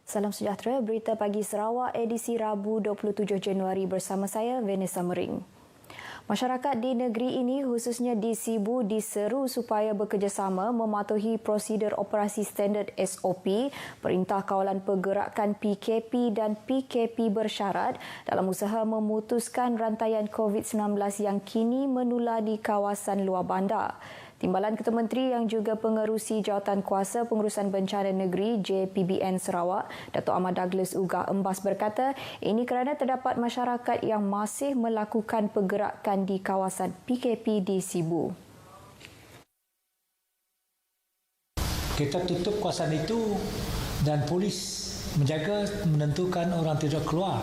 Salam sejahtera, berita pagi Sarawak edisi Rabu 27 Januari bersama saya Vanessa Mering. Masyarakat di negeri ini khususnya di Sibu diseru supaya bekerjasama mematuhi prosedur operasi standard SOP, Perintah Kawalan Pergerakan PKP dan PKP bersyarat dalam usaha memutuskan rantaian COVID-19 yang kini menular di kawasan luar bandar. Timbalan Ketua Menteri yang juga pengerusi Jawatan Kuasa Pengurusan Bencana Negeri JPBN Sarawak, Dato' Ahmad Douglas Ugah Embas berkata, ini kerana terdapat masyarakat yang masih melakukan pergerakan di kawasan PKP di Sibu. Kita tutup kawasan itu dan polis menjaga menentukan orang tidak keluar.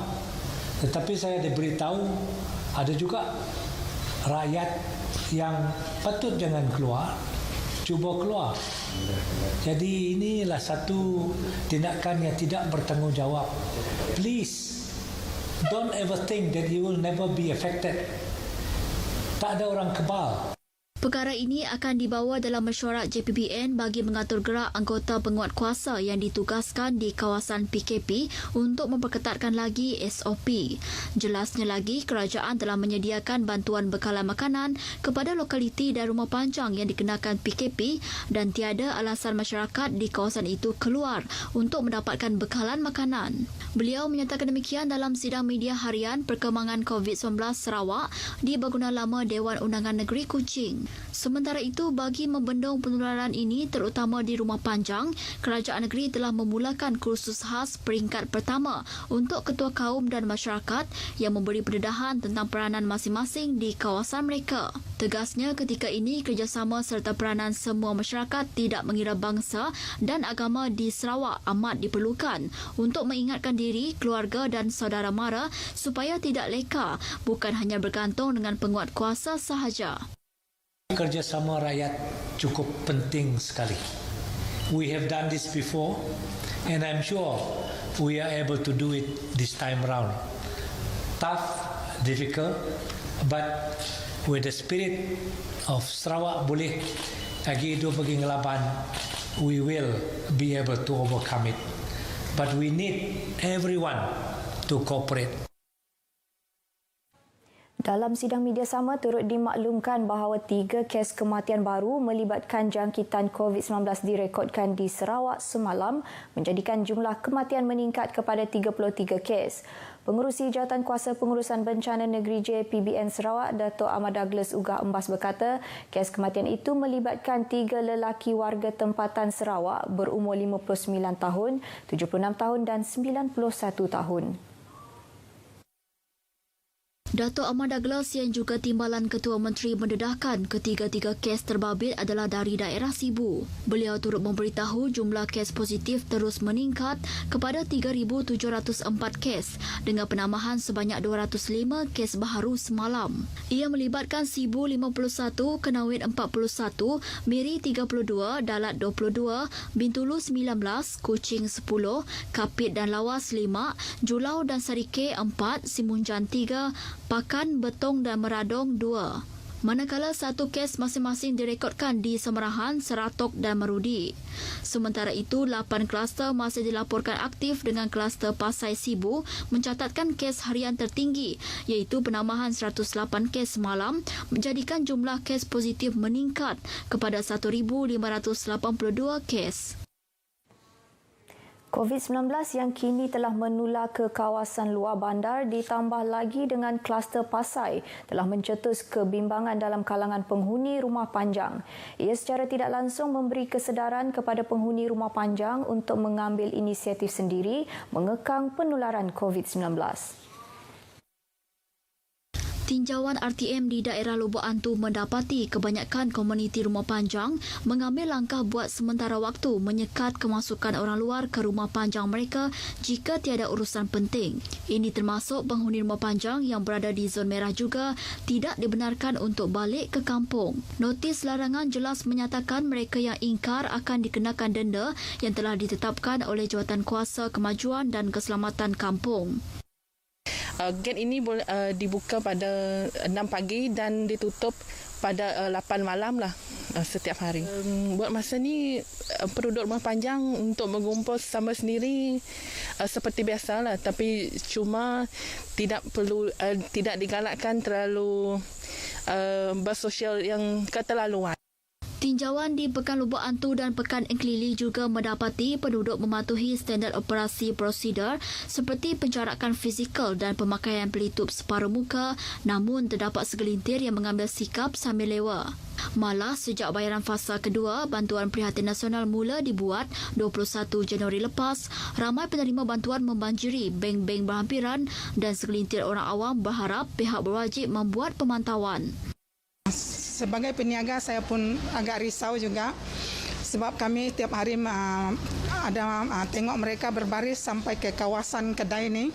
Tetapi saya diberitahu ada juga rakyat yang patut jangan keluar, cuba keluar. Jadi inilah satu tindakan yang tidak bertanggungjawab. Please, don't ever think that you will never be affected. Tak ada orang kebal. Perkara ini akan dibawa dalam mesyuarat JPBN bagi mengatur gerak anggota penguatkuasa yang ditugaskan di kawasan PKP untuk memperketatkan lagi SOP. Jelasnya lagi, kerajaan telah menyediakan bantuan bekalan makanan kepada lokaliti dan rumah panjang yang dikenakan PKP dan tiada alasan masyarakat di kawasan itu keluar untuk mendapatkan bekalan makanan. Beliau menyatakan demikian dalam sidang media harian perkembangan COVID-19 Sarawak di Bangunan Lama Dewan Undangan Negeri Kuching. Sementara itu, bagi membendung penularan ini terutama di rumah panjang, kerajaan negeri telah memulakan kursus khas peringkat pertama untuk ketua kaum dan masyarakat yang memberi pendedahan tentang peranan masing-masing di kawasan mereka. Tegasnya, ketika ini kerjasama serta peranan semua masyarakat tidak mengira bangsa dan agama di Sarawak amat diperlukan untuk mengingatkan diri, keluarga dan saudara mara supaya tidak leka, bukan hanya bergantung dengan penguatkuasa sahaja. Kerjasama rakyat cukup penting sekali. We have done this before and I'm sure we are able to do it this time round. Tough, difficult, but with the spirit of Sarawak boleh lagi hidup bagi ngelaban, we will be able to overcome it. But we need everyone to cooperate. Dalam sidang media sama turut dimaklumkan bahawa 3 kes kematian baru melibatkan jangkitan COVID-19 direkodkan di Sarawak semalam, menjadikan jumlah kematian meningkat kepada 33 kes. Pengerusi Jawatan Kuasa Pengurusan Bencana Negeri JPBN Sarawak, Dato' Ahmad Douglas Ugah Embas berkata, kes kematian itu melibatkan 3 lelaki warga tempatan Sarawak berumur 59 tahun, 76 tahun dan 91 tahun. Dato' Ahmad Douglas yang juga timbalan Ketua Menteri mendedahkan ketiga-tiga kes terbabit adalah dari daerah Sibu. Beliau turut memberitahu jumlah kes positif terus meningkat kepada 3,704 kes dengan penambahan sebanyak 205 kes baharu semalam. Ia melibatkan Sibu 51, Kenawit 41, Miri 32, Dalat 22, Bintulu 19, Kuching 10, Kapit dan Lawas 5, Julau dan Sarike 4, Simunjan 3, Pakan, Betong dan Meradong 2. Manakala 1 kes masing-masing direkodkan di Semerahan, Seratok dan Merudi. Sementara itu, 8 kluster masih dilaporkan aktif dengan kluster Pasai Sibu mencatatkan kes harian tertinggi iaitu penambahan 108 kes semalam menjadikan jumlah kes positif meningkat kepada 1,582 kes. COVID-19 yang kini telah menular ke kawasan luar bandar ditambah lagi dengan kluster Pasai telah mencetus kebimbangan dalam kalangan penghuni rumah panjang. Ia secara tidak langsung memberi kesedaran kepada penghuni rumah panjang untuk mengambil inisiatif sendiri mengekang penularan COVID-19. Tinjauan RTM di daerah Lubuk Antu mendapati kebanyakan komuniti rumah panjang mengambil langkah buat sementara waktu menyekat kemasukan orang luar ke rumah panjang mereka jika tiada urusan penting. Ini termasuk penghuni rumah panjang yang berada di zon merah juga tidak dibenarkan untuk balik ke kampung. Notis larangan jelas menyatakan mereka yang ingkar akan dikenakan denda yang telah ditetapkan oleh Jawatan Kuasa Kemajuan dan Keselamatan Kampung. Gate ini dibuka pada 6 pagi dan ditutup pada 8 malam lah setiap hari. Buat masa ni penduduk rumah panjang untuk mengumpul sama sendiri seperti biasalah, tapi cuma tidak digalakkan terlalu bersosial yang keterlaluan. Tinjauan di Pekan Lubuk Antu dan Pekan Engkelili juga mendapati penduduk mematuhi standard operasi prosedur seperti penjarakan fizikal dan pemakaian pelitup separuh muka, namun terdapat segelintir yang mengambil sikap sambil lewa. Malah sejak bayaran fasa kedua, bantuan Prihatin Nasional mula dibuat 21 Januari lepas, ramai penerima bantuan membanjiri bank-bank berhampiran dan segelintir orang awam berharap pihak berwajib membuat pemantauan. Sebagai peniaga saya pun agak risau juga sebab kami tiap hari tengok mereka berbaris sampai ke kawasan kedai ni.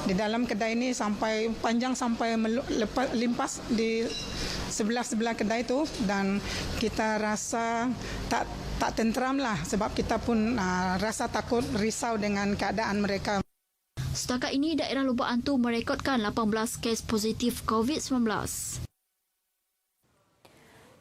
Di dalam kedai ni sampai panjang sampai limpas di sebelah-sebelah kedai tu, dan kita rasa tak tenteram lah sebab kita pun rasa takut, risau dengan keadaan mereka. Setakat ini daerah Lubuk Antu merekodkan 18 kes positif COVID-19.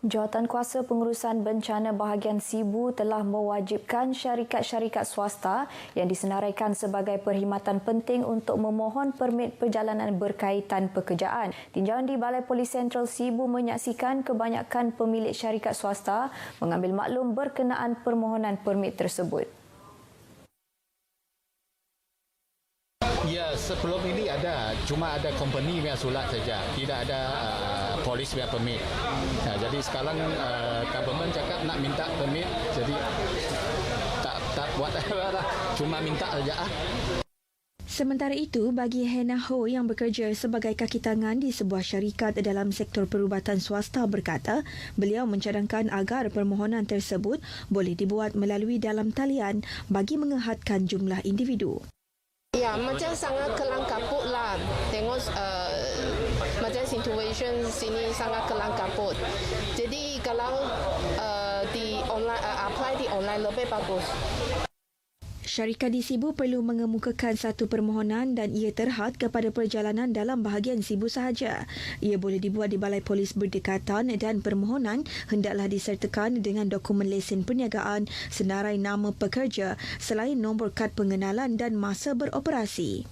Jawatankuasa Pengurusan Bencana Bahagian Sibu telah mewajibkan syarikat-syarikat swasta yang disenaraikan sebagai perkhidmatan penting untuk memohon permit perjalanan berkaitan pekerjaan. Tinjauan di Balai Polis Sentral Sibu menyaksikan kebanyakan pemilik syarikat swasta mengambil maklum berkenaan permohonan permit tersebut. Ya, sebelum ini cuma ada company punya surat saja, tidak ada polis punya permit. Jadi sekarang government cakap nak minta permit, jadi tak buat apa lah, cuma minta saja. Sementara itu, bagi Hannah Ho yang bekerja sebagai kaki tangan di sebuah syarikat dalam sektor perubatan swasta berkata, beliau mencadangkan agar permohonan tersebut boleh dibuat melalui dalam talian bagi mengehadkan jumlah individu. Ya, macam sangat kelang kabut lah. Tengok macam situation sini sangat kelang kabut. Jadi kalau apply di online lebih bagus. Syarikat di Sibu perlu mengemukakan satu permohonan dan ia terhad kepada perjalanan dalam bahagian Sibu sahaja. Ia boleh dibuat di Balai Polis berdekatan dan permohonan hendaklah disertakan dengan dokumen lesen perniagaan, senarai nama pekerja selain nombor kad pengenalan dan masa beroperasi.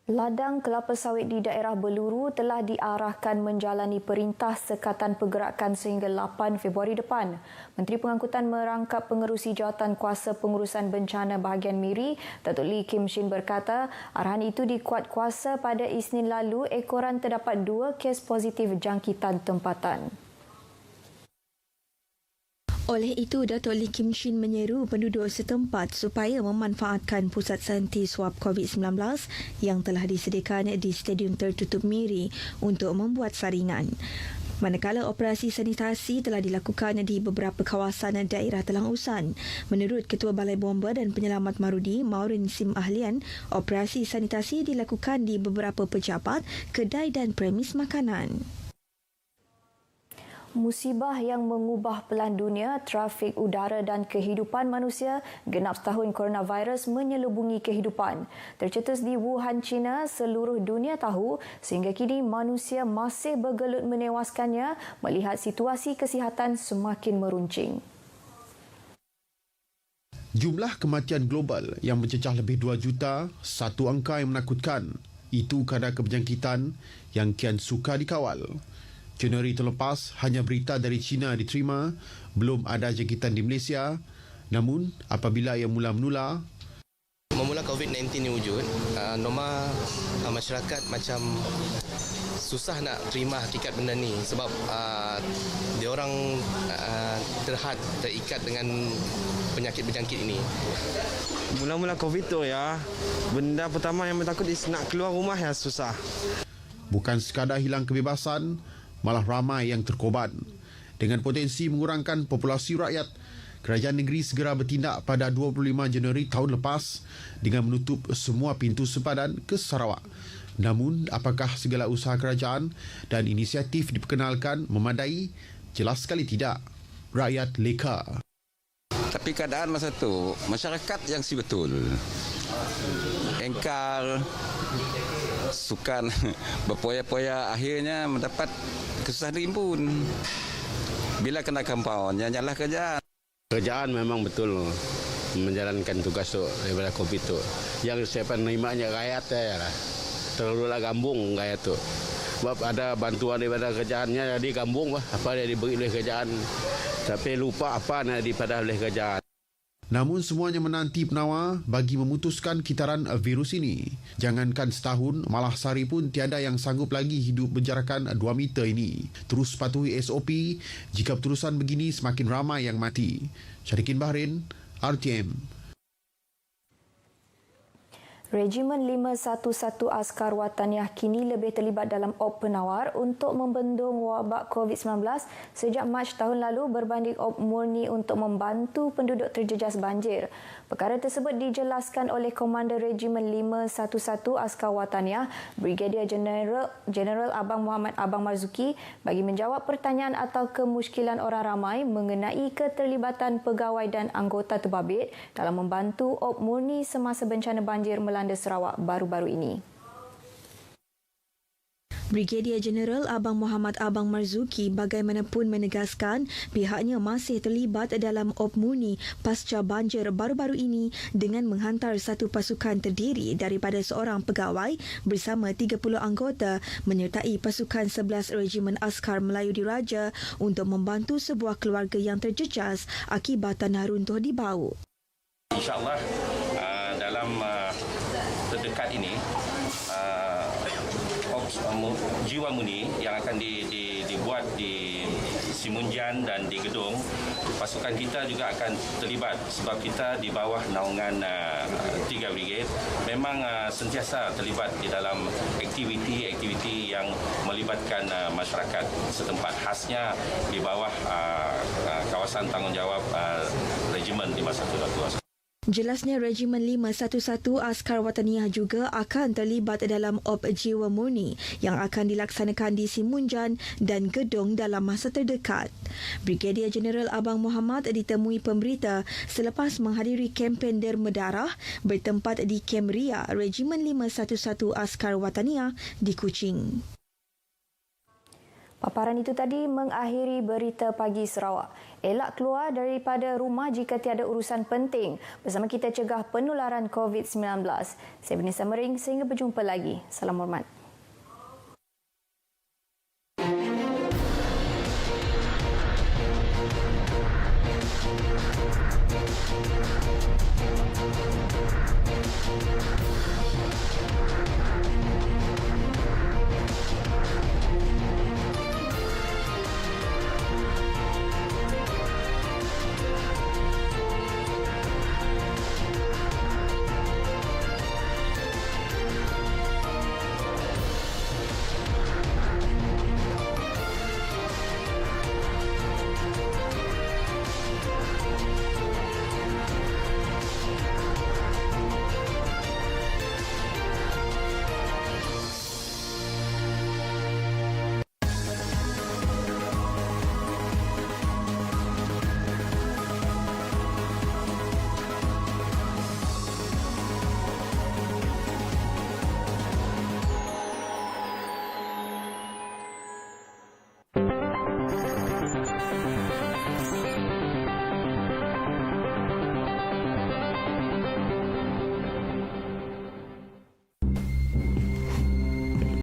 Ladang kelapa sawit di daerah Beluru telah diarahkan menjalani perintah sekatan pergerakan sehingga 8 Februari depan. Menteri Pengangkutan merangkap pengerusi Jawatankuasa Pengurusan Bencana Bahagian Miri, Datuk Lee Kim Shin berkata, arahan itu dikuat kuasa pada Isnin lalu ekoran terdapat 2 kes positif jangkitan tempatan. Oleh itu, Datuk Lee Kim Shin menyeru penduduk setempat supaya memanfaatkan pusat santi swab COVID-19 yang telah disediakan di Stadium Tertutup Miri untuk membuat saringan. Manakala operasi sanitasi telah dilakukan di beberapa kawasan daerah Telang Usan. Menurut Ketua Balai Bomba dan Penyelamat Marudi, Maureen Sim Ahlian, operasi sanitasi dilakukan di beberapa pejabat, kedai dan premis makanan. Musibah yang mengubah pelan dunia, trafik udara dan kehidupan manusia, genap setahun coronavirus menyelubungi kehidupan. Tercetus di Wuhan, China, seluruh dunia tahu sehingga kini manusia masih bergelut menewaskannya melihat situasi kesihatan semakin meruncing. Jumlah kematian global yang mencecah lebih 2 juta, satu angka yang menakutkan. Itu kadar keberjangkitan yang kian sukar dikawal. Januari terlepas, hanya berita dari China diterima, belum ada jangkitan di Malaysia. Namun, apabila ia mula menular, memula COVID-19 ni wujud, norma masyarakat macam susah nak terima hakikat benda ni sebab diorang terikat dengan penyakit berjangkit ini. Mula-mula COVID tu ya, benda pertama yang bertakut is nak keluar rumah ya susah. Bukan sekadar hilang kebebasan, malah ramai yang terkorban. Dengan potensi mengurangkan populasi rakyat, kerajaan negeri segera bertindak pada 25 Januari tahun lepas dengan menutup semua pintu sepadan ke Sarawak. Namun, apakah segala usaha kerajaan dan inisiatif diperkenalkan memadai? Jelas sekali tidak. Rakyat leka. Tapi keadaan masa tu, masyarakat yang si betul. Engkar, sukan berpoya-poya akhirnya mendapat kesusahan lagi pun. Bila kena compound, janganlah kerjaan. Kerjaan memang betul menjalankan tugas tu daripada COVID tu. Yang saya penerimanya rakyat saya lah. Terlalulah gambung rakyat tu. Sebab ada bantuan daripada kerjaannya jadi gambung lah. Apa dia diberi oleh kerjaan. Tapi lupa apa yang daripada oleh kerjaan. Namun semuanya menanti penawar bagi memutuskan kitaran virus ini. Jangankan setahun, malah sehari pun tiada yang sanggup lagi hidup berjarakan 2 meter ini. Terus patuhi SOP, jika berterusan begini semakin ramai yang mati. Syarikin Bahrain, RTM. Regimen 511 Askar Wataniah kini lebih terlibat dalam op penawar untuk membendung wabak COVID-19 sejak Mac tahun lalu berbanding op murni untuk membantu penduduk terjejas banjir. Perkara tersebut dijelaskan oleh Komander Regimen 511 Askar Wataniah, Brigadier Jeneral Abang Muhammad Abang Marzuki bagi menjawab pertanyaan atau kemusykilan orang ramai mengenai keterlibatan pegawai dan anggota terbabit dalam membantu op murni semasa bencana banjir melanda Sarawak baru-baru ini. Brigadier Jeneral Abang Muhammad Abang Marzuki bagaimanapun menegaskan pihaknya masih terlibat dalam op murni pasca banjir baru-baru ini dengan menghantar satu pasukan terdiri daripada seorang pegawai bersama 30 anggota menyertai pasukan 11 Regimen Askar Melayu Diraja untuk membantu sebuah keluarga yang terjejas akibat tanah runtuh di Bau. InsyaAllah dalam terdekat ini jiwa murni yang akan dibuat di Simunjan dan di Gedong, pasukan kita juga akan terlibat sebab kita di bawah naungan 3 brigade memang sentiasa terlibat di dalam aktiviti-aktiviti yang melibatkan masyarakat setempat, khasnya di bawah kawasan tanggungjawab Regimen 512. Jelasnya Regimen 511 Askar Wataniah juga akan terlibat dalam op jiwa murni yang akan dilaksanakan di Simunjan dan Gedong dalam masa terdekat. Brigadier Jeneral Abang Muhammad ditemui pemberita selepas menghadiri kempen derma darah bertempat di Kem Ria Regimen 511 Askar Wataniah di Kuching. Paparan itu tadi mengakhiri berita pagi Sarawak. Elak keluar daripada rumah jika tiada urusan penting. Bersama kita cegah penularan COVID-19. Saya Vanessa Mering, sehingga berjumpa lagi. Salam hormat.